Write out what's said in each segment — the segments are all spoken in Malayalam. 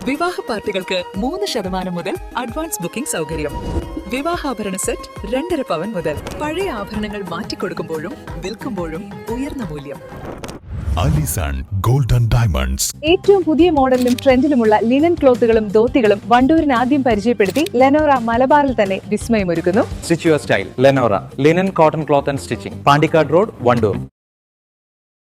വിവാഹ പാർട്ടികൾക്ക് 3% മുതൽ അഡ്വാൻസ് ബുക്കിംഗ് സൗകര്യം. വിവാഹാഭരണ സെറ്റ് 2.5 പവൻ മുതൽ. പഴയ ആഭരണങ്ങൾ മാറ്റിക്കൊടുക്കുമ്പോഴും വിൽക്കുമ്പോഴും ഉയർന്ന മൂല്യം. Allison golden diamonds. ഏറ്റവും പുതിയ മോഡലിലും ട്രെൻഡിലുമുള്ള ലിനൻ ക്ലോത്തുകളും ധോത്തികളും വണ്ടൂരിന് ആദ്യം പരിചയപ്പെടുത്തി ലെനോറ മലബാറിൽ തന്നെ വിസ്മയമൊരുക്കുന്നു. Stitch your style Lenora linen cotton cloth and stitching, Pandikkad road, Wandoor.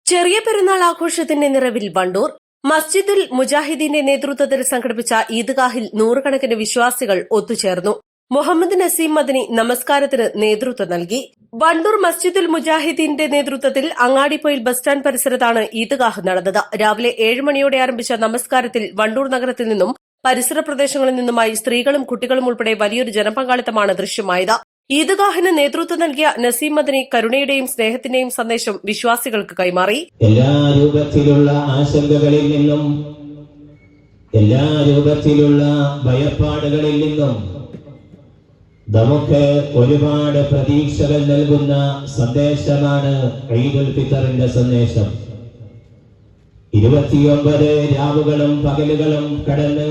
Cheriya Perunnal ആഘോഷത്തിന്റെ നിറവിൽ വണ്ടൂർ മസ്ജിദുൽ മുജാഹിദീന്റെ നേതൃത്വത്തിൽ സംഘടിപ്പിച്ച ഈദ്ഗാഹിൽ നൂറുകണക്കിന് വിശ്വാസികൾ ഒത്തുചേർന്നു. മുഹമ്മദ് നസീം മദനി നമസ്കാരത്തിന് നേതൃത്വം നൽകി. വണ്ടൂർ മസ്ജിദുൽ മുജാഹിദീന്റെ നേതൃത്വത്തിൽ അങ്ങാടിപ്പൊയിൽ ബസ് സ്റ്റാൻഡ് പരിസരത്താണ് ഈദ്ഗാഹ് നടന്നത്. രാവിലെ 7 മണിയോടെ ആരംഭിച്ച നമസ്കാരത്തിൽ വണ്ടൂർ നഗരത്തിൽ നിന്നും പരിസര പ്രദേശങ്ങളിൽ നിന്നുമായി സ്ത്രീകളും കുട്ടികളും ഉൾപ്പെടെ വലിയൊരു ജനപങ്കാളിത്തമാണ് ദൃശ്യമായത്. ഈദ്ഗാഹിന് നേതൃത്വം നൽകിയ നസീം മദനി കരുണയുടെയും സ്നേഹത്തിന്റെയും സന്ദേശം വിശ്വാസികൾക്ക് കൈമാറി. എല്ലാ രൂപത്തിലുള്ള ആശങ്കകളിൽ നിന്നും, എല്ലാ രൂപത്തിലുള്ള ഭയപ്പാടുകളിൽ നിന്നും നമുക്ക് ഒരുപാട് പ്രതീക്ഷകൾ നൽകുന്ന സന്ദേശമാണ് ഈദുൽ ഫിത്തറിന്റെ സന്ദേശം. 29 രാവുകളും പകലുകളും കടന്ന്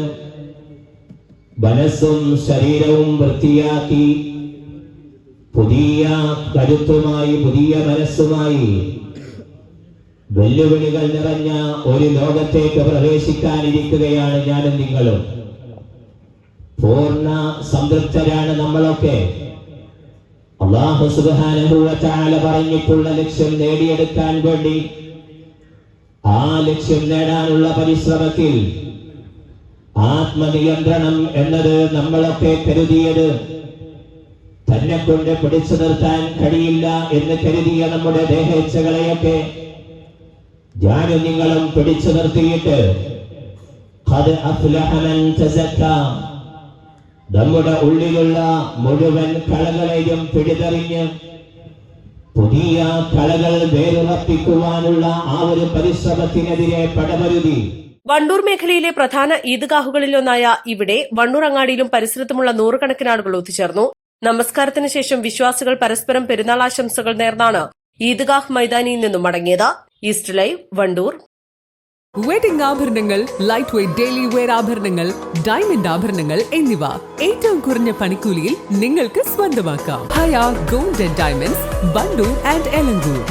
മനസ്സും ശരീരവും വൃത്തിയാക്കി പുതിയ കരുത്തുമായി, പുതിയ മനസ്സുമായി വെല്ലുവിളികൾ നിറഞ്ഞ ഒരു ലോകത്തേക്ക് പ്രവേശിക്കാനിരിക്കുകയാണ് ഞാനും നിങ്ങളും. പൂർണ്ണ സംതൃപ്തരാണ് നമ്മളൊക്കെ. അല്ലാഹു സുബ്ഹാനഹു വ തആല പറഞ്ഞിട്ടുള്ള ലക്ഷ്യം നേടിയെടുക്കാൻ വേണ്ടി, ആ ലക്ഷ്യം നേടാനുള്ള പരിശ്രമത്തിൽ ആത്മനിയന്ത്രണം എന്നത് നമ്മളൊക്കെ കരുതിയത് തന്നെ കൊണ്ട് പിടിച്ചു നിർത്താൻ കഴിയില്ല എന്ന് കരുതിയ നമ്മുടെ ദേഹേച്ഛകളെയൊക്കെ ഞാനും നിങ്ങളും പിടിച്ചു നിർത്തിയിട്ട് ഖദ് അഫ്ലഹ മൻ തസക്ക, നമ്മുടെ ഉള്ളിലുള്ള മുഴുവൻ കളകളെയും പിടിതെറിഞ്ഞ് പുതിയ കളകൾ വേരുറപ്പിക്കുവാനുള്ള ആ ഒരു പരിശ്രമത്തിനെതിരെ പടപൊരുതി. വണ്ടൂർ മേഖലയിലെ പ്രധാന ഈദ്ഗാഹുകളിലൊന്നായ ഇവിടെ വണ്ടൂർ അങ്ങാടിയിലും പരിസരത്തുമുള്ള നൂറുകണക്കിന് ആളുകൾ ഒത്തുചേർന്നു. നമസ്കാരത്തിന് ശേഷം വിശ്വാസികൾ പരസ്പരം പെരുന്നാൾ ആശംസകൾ നേർന്നാണ് ഈദ്ഗാഹ് മൈതാനിയിൽ നിന്നും മടങ്ങിയത്. East live, Wandoor. വെഡിംഗ് ആഭരണങ്ങൾ, ലൈറ്റ് വെയ്റ്റ് ഡെയിലി വെയർ ആഭരണങ്ങൾ, ഡയമണ്ട് ആഭരണങ്ങൾ എന്നിവ ഏറ്റവും കുറഞ്ഞ പണിക്കൂലിയിൽ നിങ്ങൾക്ക് സ്വന്തമാക്കാം. Haya golden diamonds, Wandoor and Elankur.